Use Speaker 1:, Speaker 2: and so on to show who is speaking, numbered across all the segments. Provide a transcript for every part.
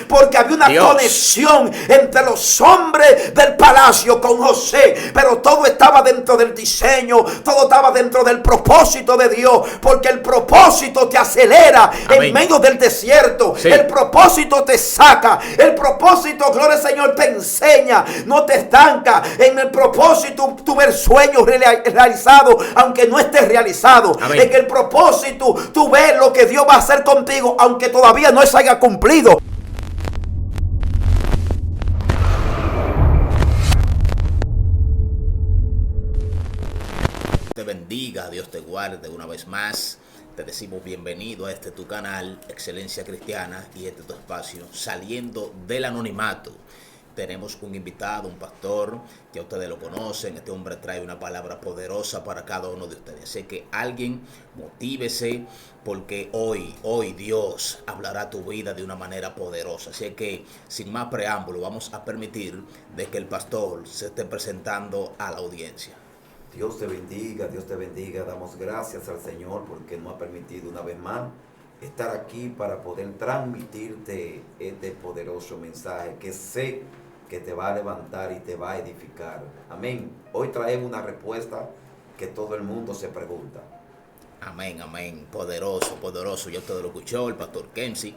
Speaker 1: porque había una conexión entre los hombres del palacio con José, pero todo estaba dentro del diseño, todo estaba dentro del propósito de Dios, porque el propósito te acelera en medio del desierto, el propósito te saca, el propósito, gloria al Señor, te enseña, no te estanca. En el propósito tú ves sueños realizados aunque no estés realizado. En el propósito tú ves lo que Dios va a hacer contigo aunque todavía no se haya cumplido.
Speaker 2: Te bendiga, Dios te guarde una vez más. Te decimos bienvenido a tu canal, Excelencia Cristiana, y tu espacio, Saliendo del Anonimato. Tenemos un invitado, un pastor, ya ustedes lo conocen. Este hombre trae una palabra poderosa para cada uno de ustedes. Así que alguien motívese, porque hoy Dios hablará a tu vida de una manera poderosa. Así que sin más preámbulo, vamos a permitir de que el pastor se esté presentando a la audiencia.
Speaker 1: Dios te bendiga, Dios te bendiga. Damos gracias al Señor porque nos ha permitido una vez más estar aquí para poder transmitirte este poderoso mensaje que sé que te va a levantar y te va a edificar. Amén. Hoy traemos una respuesta que todo el mundo se pregunta.
Speaker 2: Amén, amén. Poderoso, poderoso. Ya usted lo escuchó, el pastor Kenzie.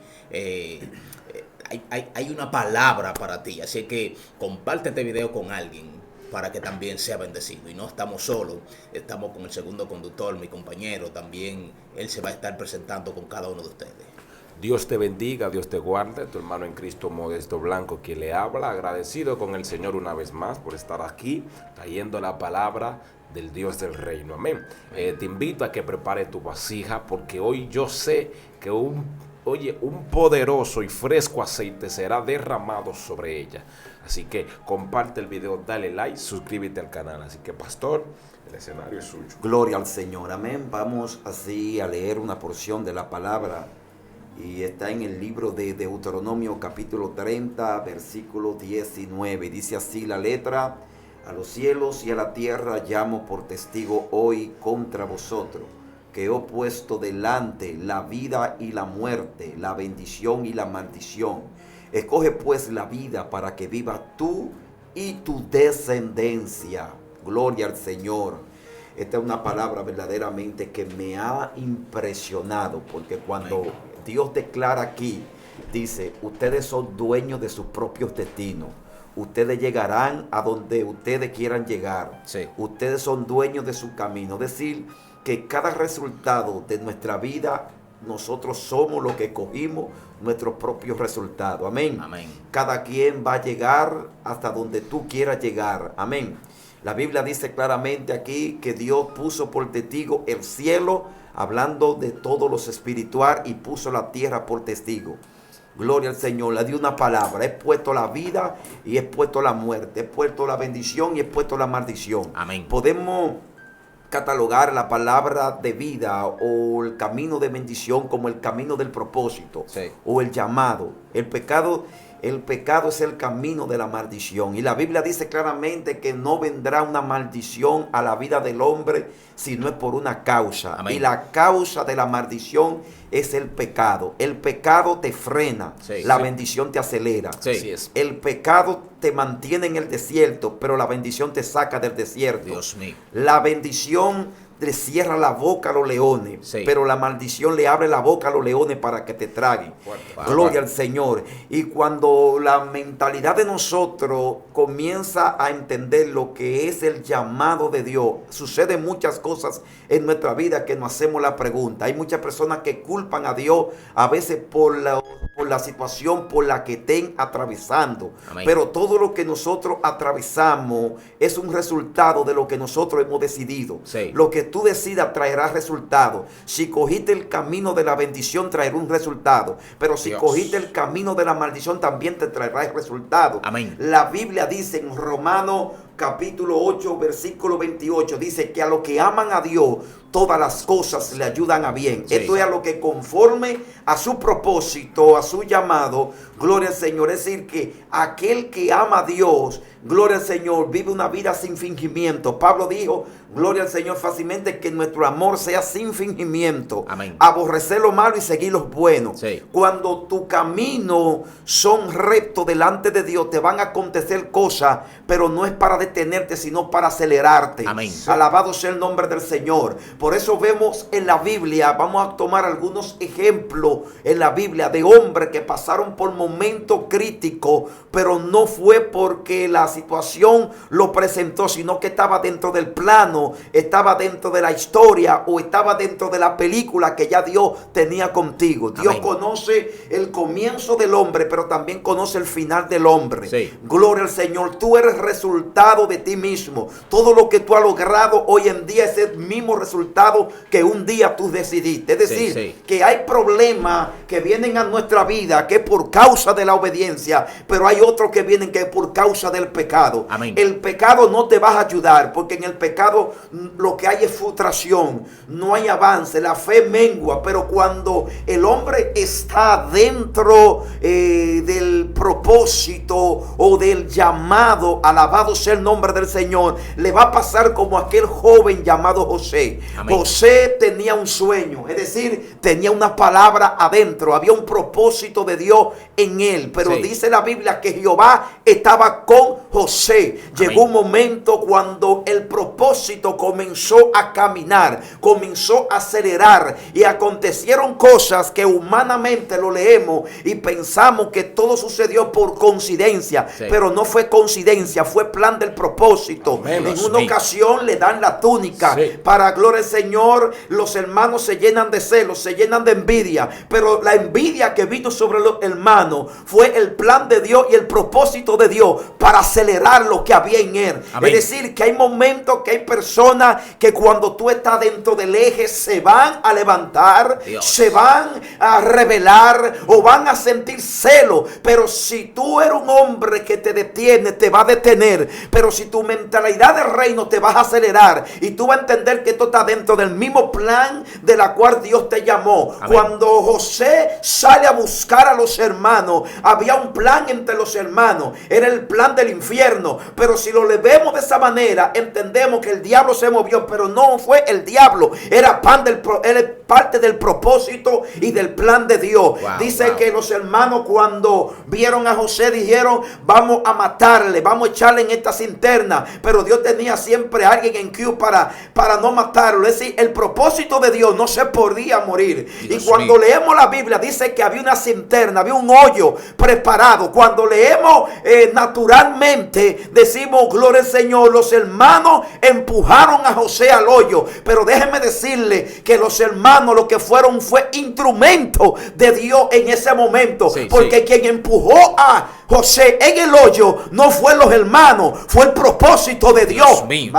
Speaker 2: Hay una palabra para ti, así que comparte este video con alguien para que también sea bendecido. Y no estamos solos, estamos con el segundo conductor, mi compañero. También él se va a estar presentando con cada uno de ustedes.
Speaker 3: Dios te bendiga, Dios te guarde. Tu hermano en Cristo, Modesto Blanco, quien le habla. Agradecido con el Señor una vez más por estar aquí, trayendo la palabra del Dios del reino. Amén. Te invito a que prepare tu vasija, porque hoy yo sé que un poderoso y fresco aceite será derramado sobre ella. Así que comparte el video, dale like, suscríbete al canal. Así que, pastor, el escenario es suyo.
Speaker 1: Gloria al Señor, amén. Vamos así a leer una porción de la palabra, y está en el libro de Deuteronomio capítulo 30, versículo 19. Dice así la letra: a los cielos y a la tierra llamo por testigo hoy contra vosotros, que he puesto delante la vida y la muerte, la bendición y la maldición. Escoge pues la vida para que vivas tú y tu descendencia. Gloria al Señor. Esta es una palabra verdaderamente que me ha impresionado, porque cuando Dios declara aquí, dice: ustedes son dueños de sus propios destinos. Ustedes llegarán a donde ustedes quieran llegar.
Speaker 2: Sí.
Speaker 1: Ustedes son dueños de su camino. Es decir, que cada resultado de nuestra vida, nosotros somos los que escogimos nuestros propios resultados. Amén.
Speaker 2: Amén.
Speaker 1: Cada quien va a llegar hasta donde tú quieras llegar. Amén. La Biblia dice claramente aquí que Dios puso por testigo el cielo, hablando de todo lo espiritual, y puso la tierra por testigo. Gloria al Señor. Le dio una palabra: he puesto la vida y he puesto la muerte, he puesto la bendición y he puesto la maldición.
Speaker 2: Amén.
Speaker 1: Podemos catalogar la palabra de vida o el camino de bendición como el camino del propósito, o el llamado. El pecado es el camino de la maldición, y la Biblia dice claramente que no vendrá una maldición a la vida del hombre si no es por una causa. Amén. Y la causa de la maldición es el pecado. El pecado te frena, la bendición te acelera. El pecado te mantiene en el desierto, pero la bendición te saca del desierto.
Speaker 2: Dios mío.
Speaker 1: La bendición le cierra la boca a los leones, pero la maldición le abre la boca a los leones para que te traguen. Gloria al Señor. Y cuando la mentalidad de nosotros comienza a entender lo que es el llamado de Dios, suceden muchas cosas en nuestra vida que nos hacemos la pregunta. Hay muchas personas que culpan a Dios a veces por la situación por la que estén atravesando. Amén. Pero todo lo que nosotros atravesamos es un resultado de lo que nosotros hemos decidido. Lo que tú decidas traerá resultados. Si cogiste el camino de la bendición, traerá un resultado. Pero si cogiste el camino de la maldición, también te traerá el resultado.
Speaker 2: Amén.
Speaker 1: La Biblia dice en Romanos capítulo 8, versículo 28, dice que a los que aman a Dios, todas las cosas le ayudan a bien.
Speaker 2: Sí.
Speaker 1: Esto es a lo que conforme a su propósito, a su llamado, gloria al Señor. Es decir, que aquel que ama a Dios, gloria al Señor, vive una vida sin fingimiento. Pablo dijo, gloria al Señor, fácilmente, que nuestro amor sea sin fingimiento.
Speaker 2: Amén.
Speaker 1: Aborrecer lo malo y seguir lo bueno.
Speaker 2: Sí.
Speaker 1: Cuando tu camino son rectos delante de Dios, te van a acontecer cosas, pero no es para detenerte, sino para acelerarte.
Speaker 2: Amén.
Speaker 1: Alabado sea el nombre del Señor. Por eso vemos en la Biblia, vamos a tomar algunos ejemplos en la Biblia de hombres que pasaron por momentos críticos, pero no fue porque la situación lo presentó, sino que estaba dentro del plano, estaba dentro de la historia o estaba dentro de la película que ya Dios tenía contigo. Dios
Speaker 2: Amén.
Speaker 1: conoce el comienzo del hombre, pero también conoce el final del hombre.
Speaker 2: Sí.
Speaker 1: Gloria al Señor. Tú eres resultado de ti mismo. Todo lo que tú has logrado hoy en día es el mismo resultado que un día tú decidiste. Es decir,
Speaker 2: Sí.
Speaker 1: que hay problemas que vienen a nuestra vida que es por causa de la obediencia, pero hay otros que vienen que es por causa del pecado.
Speaker 2: Amén.
Speaker 1: El pecado no te va a ayudar, porque en el pecado lo que hay es frustración, no hay avance, la fe mengua. Pero cuando el hombre está dentro del propósito o del llamado, alabado sea el nombre del Señor, le va a pasar como aquel joven llamado José.
Speaker 2: Amén.
Speaker 1: José tenía un sueño, es decir, tenía una palabra adentro, había un propósito de Dios en él. Pero
Speaker 2: Sí.
Speaker 1: dice la Biblia que Jehová estaba con José. Llegó un momento cuando el propósito comenzó a caminar, comenzó a acelerar, y acontecieron cosas que humanamente lo leemos y pensamos que todo sucedió por coincidencia.
Speaker 2: Sí.
Speaker 1: Pero no fue coincidencia, fue plan del propósito.
Speaker 3: Amén.
Speaker 1: En
Speaker 2: Dios
Speaker 1: una
Speaker 2: mío.
Speaker 1: ocasión le dan la túnica.
Speaker 3: Sí.
Speaker 1: Para gloria al Señor, los hermanos se llenan de celos, se llenan de envidia. Pero la envidia que vino sobre los hermanos fue el plan de Dios y el propósito de Dios para acelerar lo que había en él.
Speaker 2: Amén.
Speaker 1: Es decir, que hay momentos que hay personas que cuando tú estás dentro del eje se van a levantar,
Speaker 2: Dios.
Speaker 1: se van a rebelar o van a sentir celo. Pero si tú eres un hombre que te detiene, te va a detener. Pero si tu mentalidad del reino, te vas a acelerar y tú vas a entender que esto está dentro del mismo plan de la cual Dios te llamó.
Speaker 2: Amén.
Speaker 1: Cuando José sale a buscar a los hermanos, había un plan entre los hermanos, era el plan del infierno. Pero si lo vemos de esa manera, entendemos que el diablo se movió, pero no fue el diablo, era parte del propósito y del plan de Dios.
Speaker 2: Wow,
Speaker 1: Dice
Speaker 2: wow.
Speaker 1: que los hermanos, cuando vieron a José, dijeron: vamos a matarle, vamos a echarle en esta cisterna. Pero Dios tenía siempre a alguien en queue para no matarlo. Es decir, el propósito de Dios no se podía morir.
Speaker 2: Dios
Speaker 1: Y cuando
Speaker 2: mío.
Speaker 1: leemos la Biblia, dice que había una cisterna, había un hoyo preparado. Cuando leemos naturalmente, decimos: gloria al Señor, los hermanos empujaron a José al hoyo. Pero déjeme decirle que los hermanos lo que fueron fue instrumento de Dios en ese momento.
Speaker 2: Sí,
Speaker 1: porque
Speaker 2: sí.
Speaker 1: quien empujó a José en el hoyo no fue los hermanos, fue el propósito de Dios.
Speaker 2: Dios mío.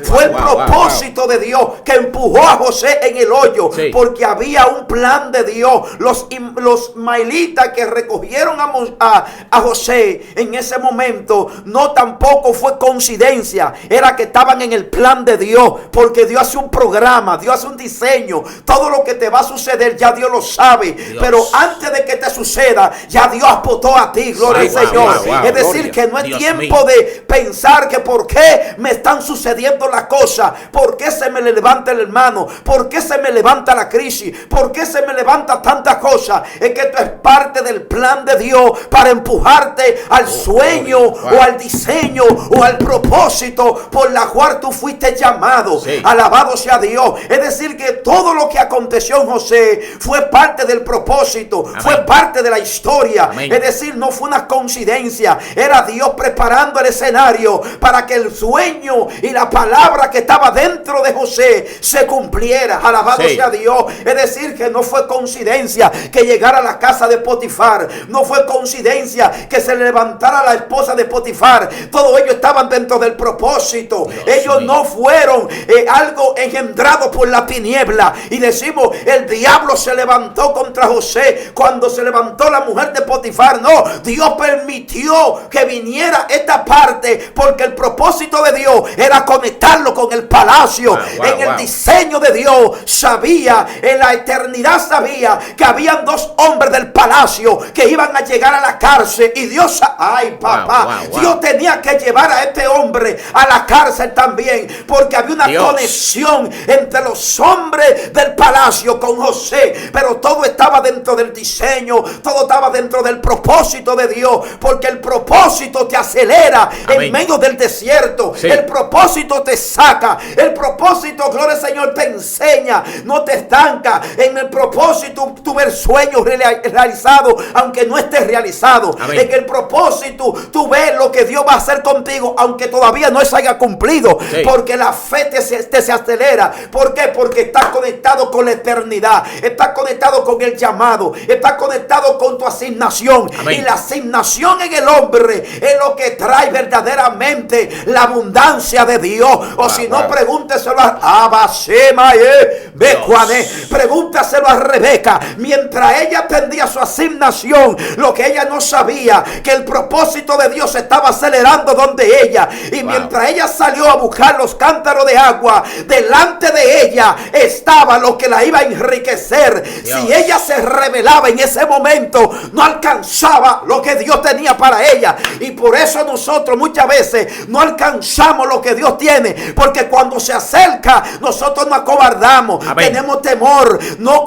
Speaker 1: Fue el
Speaker 2: Wow, wow,
Speaker 1: propósito de Dios que empujó a José en el hoyo.
Speaker 2: Sí.
Speaker 1: Porque había un plan de Dios. Los mailitas que recogieron a José en ese momento, no tampoco fue coincidencia, era que estaban en el plan de Dios. Porque Dios hace un programa, Dios hace un diseño. Todo lo que te va a suceder ya Dios lo sabe.
Speaker 2: Dios.
Speaker 1: Pero antes de que te suceda, ya Dios apostó a ti, gloria
Speaker 2: Sí,
Speaker 1: al
Speaker 2: wow,
Speaker 1: Señor.
Speaker 2: wow, wow,
Speaker 1: Es decir,
Speaker 3: gloria.
Speaker 1: que no es
Speaker 2: Dios
Speaker 1: tiempo
Speaker 2: mío.
Speaker 1: de pensar que por qué me están sucediendo las cosas, por qué se me levanta el hermano, por qué se me levanta la crisis, por qué se me levanta tantas cosas. Es que esto es parte del plan de Dios para empujarte al sueño,
Speaker 2: wow.
Speaker 1: o al diseño, o al propósito por la cual tú fuiste llamado.
Speaker 2: Sí.
Speaker 1: Alabado sea Dios. Es decir, que todo lo que aconteció en José fue parte del propósito,
Speaker 2: Amén.
Speaker 1: fue parte de la historia.
Speaker 2: Amén.
Speaker 1: Es decir, no fue una coincidencia, era Dios preparando el escenario para que el sueño y la palabra que estaba dentro de José se cumpliera. Alabado
Speaker 2: Sí.
Speaker 1: sea Dios. Es decir, que no fue coincidencia que llegara a la casa de Potifar, No fue coincidencia que se le levantara la esposa de Potifar. Todos ellos estaban dentro del propósito. Ellos no fueron algo engendrado por la tiniebla. Y decimos, el diablo se levantó contra José cuando se levantó la mujer de Potifar. No, Dios permitió que viniera esta parte porque el propósito de Dios era conectarlo con el palacio. En el diseño de Dios sabía, en la eternidad sabía que habían dos hombres del palacio que iban a llegar a la cárcel. Y Dios, ay papá, Dios tenía que llevar a este hombre a la cárcel también, porque había una conexión entre los hombres del palacio con José. Pero todo estaba dentro del diseño, todo estaba dentro del propósito de Dios, porque el propósito te acelera en medio del desierto. El propósito te saca, el propósito, gloria al Señor, te enseña, no te estanca. En el propósito tú ves sueños realizados aunque no estés realizado. En el propósito tú ves lo que Dios va a hacer contigo aunque todavía no se haya cumplido, porque la fe se acelera. ¿Por qué? Porque estás conectado con la eternidad, estás conectado con el llamado, estás conectado con tu asignación. Y la asignación en el hombre es lo que trae verdaderamente la abundancia de Dios. O si no, pregúnteselo a Abasema, pregúntaselo a Rebeca. Mientras ella atendía su asignación, lo que ella no sabía, que el propósito de Dios estaba acelerando donde ella. Y mientras ella salió a buscar los cántaros de agua, delante de ella estaba lo que la iba a enriquecer. Si ella se rebelaba en ese momento, no alcanzaba lo que Dios tenía para ella. Y por eso nosotros muchas veces no alcanzamos lo que Dios tiene, porque cuando se acerca nosotros nos acobardamos, tenemos temor, no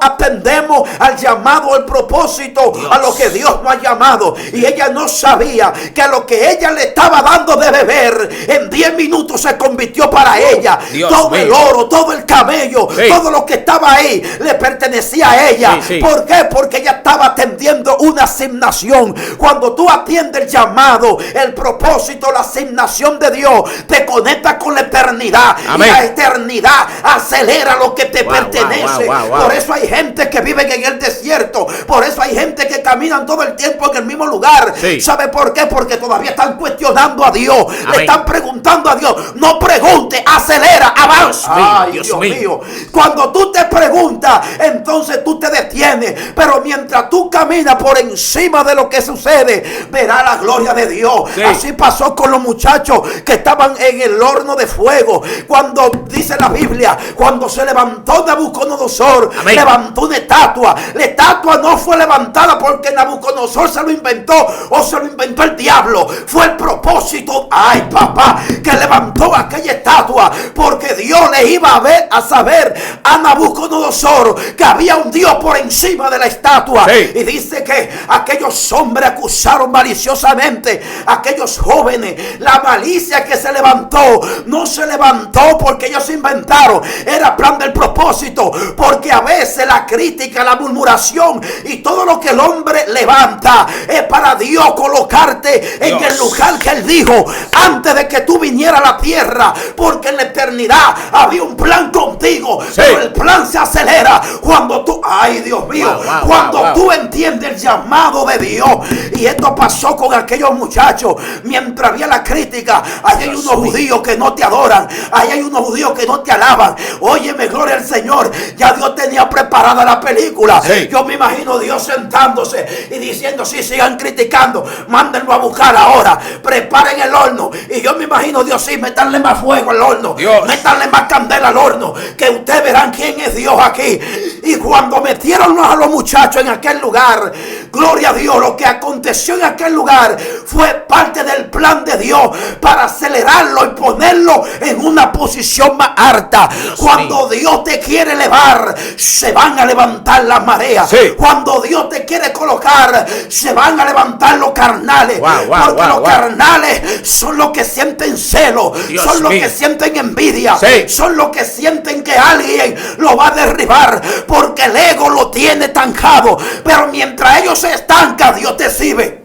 Speaker 1: atendemos al llamado, al propósito, a lo que Dios nos ha llamado. Y ella no sabía que a lo que ella le estaba dando de beber en 10 minutos se convirtió para ella. Todo el oro, todo el cabello, todo lo que estaba ahí le pertenecía a ella. ¿Por qué? Porque ella estaba atendiendo una asignación. Cuando tú atiendes el llamado, el propósito, la asignación de Dios, te conecta con la eternidad. Y la eternidad acelera lo que te pertenece. Por eso hay gente que vive en el desierto. Por eso hay gente que caminan todo el tiempo en el mismo lugar. ¿Sabe por qué? Porque todavía están cuestionando a Dios. Le están preguntando a Dios. No pregunte, acelera, avanza. Ay, Dios mío. Cuando tú te preguntas, entonces tú te detienes. Pero mientras tú caminas por encima de lo que sucede, verás la gloria de Dios. Así pasó con los muchachos que estaban en el horno de fuego. Cuando dice la Biblia, cuando se levantó Nabucodonosor, levantó una estatua. La estatua no fue levantada porque Nabucodonosor se lo inventó o se lo inventó el diablo. Fue el propósito, ay papá, que levantó aquella estatua, porque Dios le iba a saber a Nabucodonosor que había un Dios por encima de la estatua. Y dice que aquellos hombres acusaron maliciosamente a aquellos jóvenes. La malicia que se levantó no se levantó porque ellos se inventaron, era plan del propósito. Porque a veces la crítica, la murmuración y todo lo que el hombre levanta es para Dios colocarte en el lugar que Él dijo antes de que tú vinieras a la tierra, porque en la eternidad había un plan contigo. Pero el plan se acelera cuando tú, ay Dios mío, cuando tú entiendes el llamado de Dios. Y esto pasó con aquellos muchachos. Mientras había la crítica, ahí hay unos judíos que no te adoran, ahí hay unos judíos que no te alaban. Óyeme, gloria al Señor, ya Dios tenía preparada la película. Yo me imagino Dios sentándose y diciendo, sí, sigan criticando, mándenlo a buscar ahora, preparen el horno. Y yo me imagino Dios, sí, metanle más fuego al horno, métanle más candela al horno, que ustedes verán quién es Dios aquí. Y cuando metieron a los muchachos en aquel lugar, gloria a Dios, lo que aconteció en aquel lugar fue parte del plan de Dios para acelerarlo y ponerlo en una posición más alta. Cuando Dios te quiere elevar, se van a levantar las mareas. Cuando Dios te quiere colocar, se van a levantar los carnales. Porque los carnales son los que sienten celo, son los que sienten envidia, son los que sienten que alguien lo va a derribar, porque el ego lo tiene estancado. Pero mientras ellos se estancan, Dios te sirve.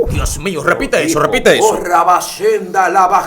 Speaker 2: Dios mío, repite eso, repite eso.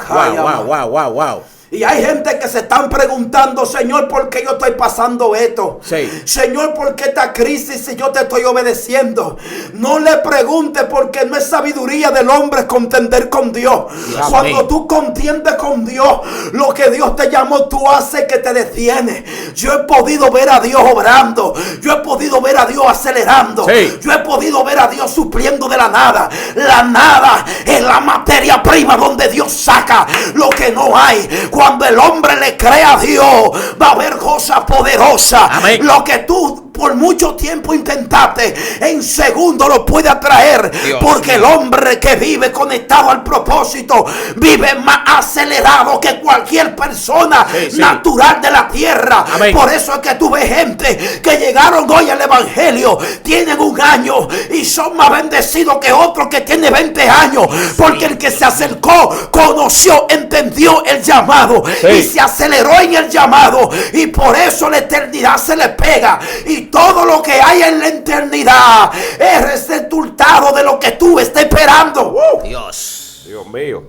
Speaker 1: Wow. Y hay gente que se están preguntando, Señor, ¿por qué yo estoy pasando esto?
Speaker 2: Sí.
Speaker 1: Señor, ¿por qué esta crisis si yo te estoy obedeciendo? No le pregunte, porque no es sabiduría del hombre contender con Dios. Cuando tú contiendes con Dios, lo que Dios te llamó, tú haces que te detienes. Yo he podido ver a Dios obrando. Yo he podido ver a Dios acelerando.
Speaker 2: Sí.
Speaker 1: Yo he podido ver a Dios supliendo de la nada. La nada es la materia prima donde Dios saca lo que no hay. Cuando el hombre le cree a Dios, va a haber cosas poderosas.
Speaker 2: Amén.
Speaker 1: Lo que tú por mucho tiempo intentaste, en segundo lo puede atraer.
Speaker 2: Dios
Speaker 1: porque
Speaker 2: mío.
Speaker 1: el hombre que vive conectado al propósito vive más acelerado que cualquier persona natural de la tierra.
Speaker 2: Amén.
Speaker 1: Por eso es que tú ves gente que llegaron hoy al evangelio, tienen 1 año y son más bendecidos que otros que tienen 20 años. Porque el que se acercó, conoció, entendió el llamado y se aceleró en el llamado, y por eso la eternidad se le pega. Y todo lo que hay en la eternidad es resultado de lo que tú estás esperando.
Speaker 2: Dios.
Speaker 3: Dios mío.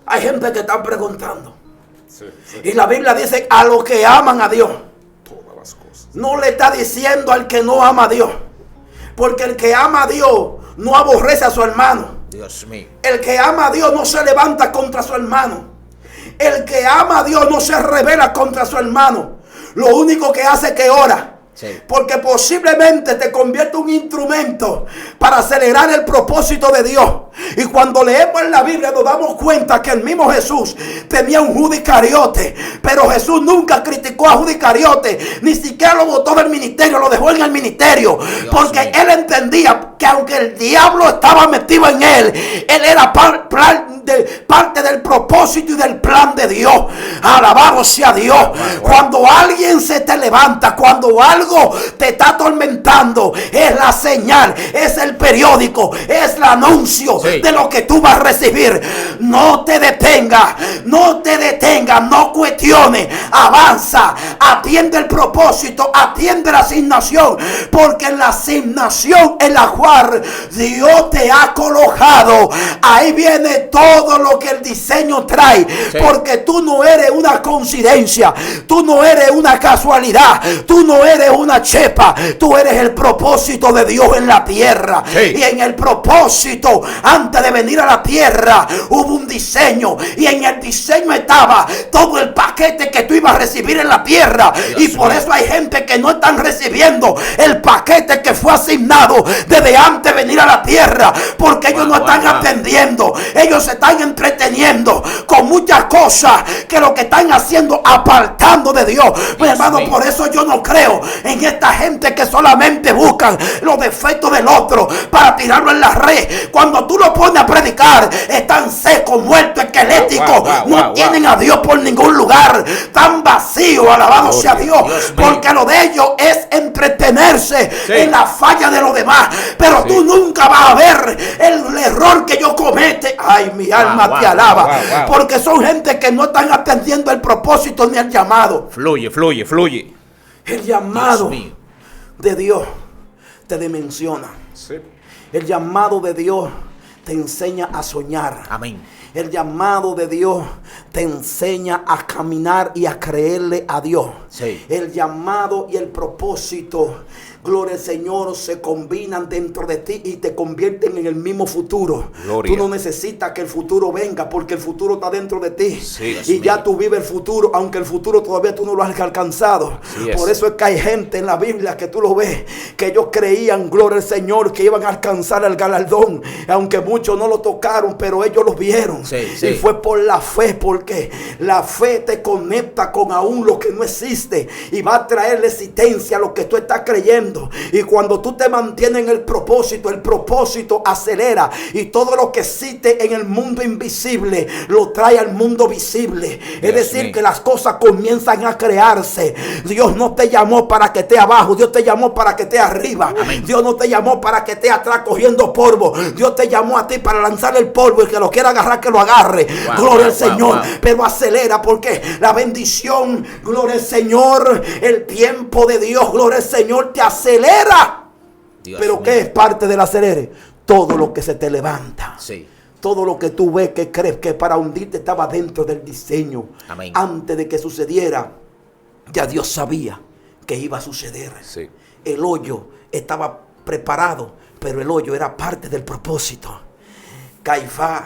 Speaker 1: Hay gente que está preguntando. Y la Biblia dice a los que aman a Dios.
Speaker 3: Todas las cosas.
Speaker 1: No le está diciendo al que no ama a Dios. Porque el que ama a Dios no aborrece a su hermano.
Speaker 2: Dios mío.
Speaker 1: El que ama a Dios no se levanta contra su hermano. El que ama a Dios no se rebela contra su hermano. Lo único que hace es que ora.
Speaker 2: Sí.
Speaker 1: Porque posiblemente te convierte en un instrumento para acelerar el propósito de Dios. Y cuando leemos en la Biblia nos damos cuenta que el mismo Jesús tenía un Judas Iscariote. Pero Jesús nunca criticó a Judas Iscariote, ni siquiera lo botó del ministerio, lo dejó en el ministerio. Porque
Speaker 2: mío.
Speaker 1: él entendía que aunque el diablo estaba metido en él era parte del propósito y del plan de Dios. Alabado sea Dios. Cuando alguien se te levanta, cuando algo te está atormentando, es la señal, es el periódico, es el anuncio de lo que tú vas a recibir. No te detengas, no cuestiones, avanza, atiende el propósito, atiende la asignación, porque en la asignación en la cual Dios te ha colocado, ahí viene todo lo que el diseño trae. Porque tú no eres una coincidencia, tú no eres una casualidad, tú no eres una chepa, tú eres el propósito de Dios en la tierra. Y en el propósito, antes de venir a la tierra, hubo un diseño, y en el diseño estaba todo el paquete que tú ibas a recibir en la tierra. Y por eso hay gente que no están recibiendo el paquete que fue asignado desde antes de venir a la tierra, porque ellos no están atendiendo, ellos se están entreteniendo con muchas cosas que lo que están haciendo, apartando de Dios. Pues hermano, por eso yo no creo en esta gente que solamente buscan los defectos del otro para tirarlo en la red. Cuando tú lo pones a predicar, están secos, muertos, esqueléticos, no tienen a Dios por ningún lugar, tan vacío. Alabado sea Dios, porque lo de ellos es entretenerse en la falla de los demás. Pero tú nunca vas a ver el error que ellos cometen. Ay, mi alma te alaba, porque son gente que no están atendiendo el propósito ni el llamado.
Speaker 2: Fluye.
Speaker 1: El llamado de Dios te dimensiona. El llamado de Dios te enseña a soñar.
Speaker 2: Amén.
Speaker 1: El llamado de Dios te enseña a caminar y a creerle a Dios. El llamado y el propósito, gloria al Señor, se combinan dentro de ti y te convierten en el mismo futuro. Tú no necesitas que el futuro venga, porque el futuro está dentro de ti. Y ya tú vives el futuro, aunque el futuro todavía tú no lo has alcanzado. Por eso es que hay gente en la Biblia que tú lo ves, que ellos creían, gloria al Señor, que iban a alcanzar el galardón, aunque muchos no lo tocaron, pero ellos lo vieron. Y fue por la fe, porque la fe te conecta con aún lo que no existe y va a traer la existencia a lo que tú estás creyendo. Y cuando tú te mantienes en el propósito acelera, y todo lo que existe en el mundo invisible lo trae al mundo visible. Es decir, que las cosas comienzan a crearse. Dios no te llamó para que esté abajo, Dios te llamó para que esté arriba. Dios no te llamó para que esté atrás cogiendo polvo. Dios te llamó a ti para lanzar el polvo, y que lo quiera agarrar, que lo agarre. Gloria al Señor. Pero acelera, porque la bendición, gloria al Señor, el tiempo de Dios, gloria al Señor, te acelera. Pero ¿qué es parte del acelere? Todo lo que se te levanta. Todo lo que tú ves que crees que para hundirte estaba dentro del diseño.
Speaker 2: Amén.
Speaker 1: Antes de que sucediera, ya Dios sabía que iba a suceder.
Speaker 3: Sí.
Speaker 1: El hoyo estaba preparado, pero el hoyo era parte del propósito. Caifás,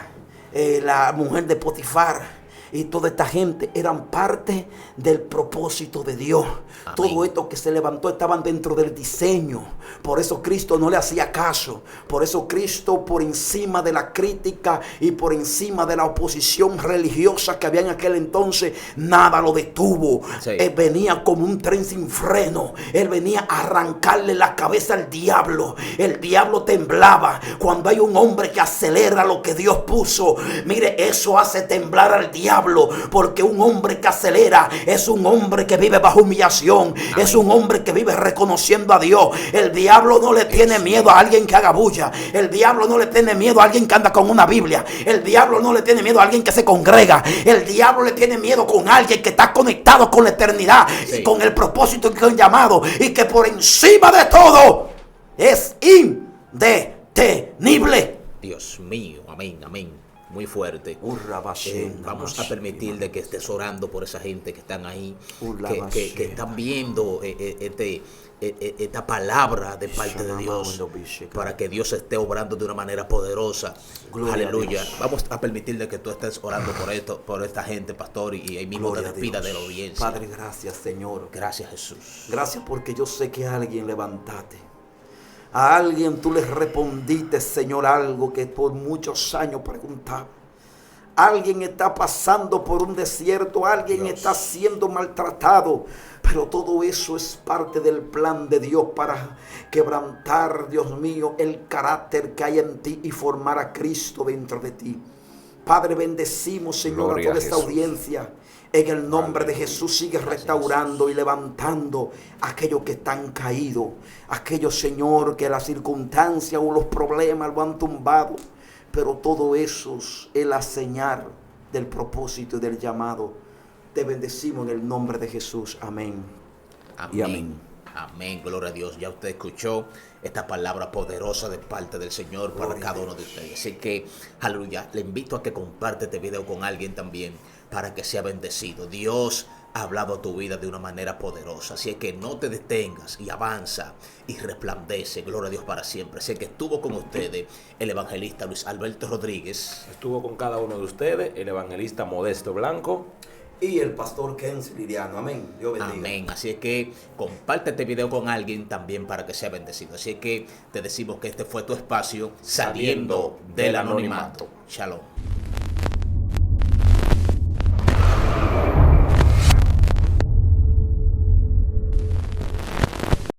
Speaker 1: la mujer de Potifar y toda esta gente eran parte del propósito de Dios.
Speaker 2: Amén.
Speaker 1: Todo esto que se levantó estaban dentro del diseño. Por eso Cristo no le hacía caso. Por eso Cristo, por encima de la crítica y por encima de la oposición religiosa que había en aquel entonces, nada lo detuvo.
Speaker 2: Sí.
Speaker 1: Él venía como un tren sin freno. Él venía a arrancarle la cabeza al diablo. El diablo temblaba cuando hay un hombre que acelera lo que Dios puso. Mire, eso hace temblar al diablo, porque un hombre que acelera es un hombre que vive bajo humillación. Amén. Es un hombre que vive reconociendo a Dios. El diablo no le tiene miedo a alguien que haga bulla. El diablo no le tiene miedo a alguien que anda con una Biblia. El diablo no le tiene miedo a alguien que se congrega. El diablo le tiene miedo con alguien que está conectado con la eternidad,
Speaker 2: sí,
Speaker 1: y con el propósito y con el llamado, y que por encima de todo es indetenible.
Speaker 2: Dios mío, amén, amén. Muy fuerte. Vamos a permitir de que estés orando por esa gente que están ahí, que están viendo esta palabra de parte de Dios, para que Dios esté obrando de una manera poderosa. Aleluya. Vamos a permitir de que tú estés orando por esta gente, pastor, y ahí mismo te despidas de la audiencia.
Speaker 1: Padre, gracias, Señor.
Speaker 2: Gracias, Jesús.
Speaker 1: Gracias porque yo sé que a alguien levantaste. A alguien tú le respondiste, Señor, algo que por muchos años preguntaba. Alguien está pasando por un desierto, alguien
Speaker 2: Dios
Speaker 1: está siendo maltratado. Pero todo eso es parte del plan de Dios para quebrantar, Dios mío, el carácter que hay en ti y formar a Cristo dentro de ti. Padre, bendecimos, Señor,
Speaker 3: Gloria
Speaker 1: a toda
Speaker 3: a
Speaker 1: esta
Speaker 3: Jesús.
Speaker 1: audiencia. En el nombre de Jesús, sigue restaurando y levantando a aquellos que están caídos. Aquellos, Señor, que las circunstancias o los problemas lo han tumbado. Pero todo eso es la señal del propósito y del llamado. Te bendecimos en el nombre de Jesús. Amén.
Speaker 2: Amén.
Speaker 1: Y amén.
Speaker 2: Amén, gloria a Dios. Ya usted escuchó esta palabra poderosa de parte del Señor para
Speaker 1: Gloria
Speaker 2: cada
Speaker 1: a
Speaker 2: uno de
Speaker 1: Dios.
Speaker 2: ustedes. Así que, aleluya, le invito a que comparte este video con alguien también para que sea bendecido. Dios ha hablado a tu vida de una manera poderosa. Así es que no te detengas y avanza y resplandece. Gloria a Dios para siempre. Así que estuvo con ustedes el evangelista Luis Alberto Rodríguez.
Speaker 3: Estuvo con cada uno de ustedes el evangelista Modesto Blanco.
Speaker 1: Y el pastor Kenzie Liriano. Amén. Dios bendiga.
Speaker 2: Amén. Así es que comparte este video con alguien también para que sea bendecido. Así es que te decimos que este fue tu espacio saliendo del anonimato. Shalom.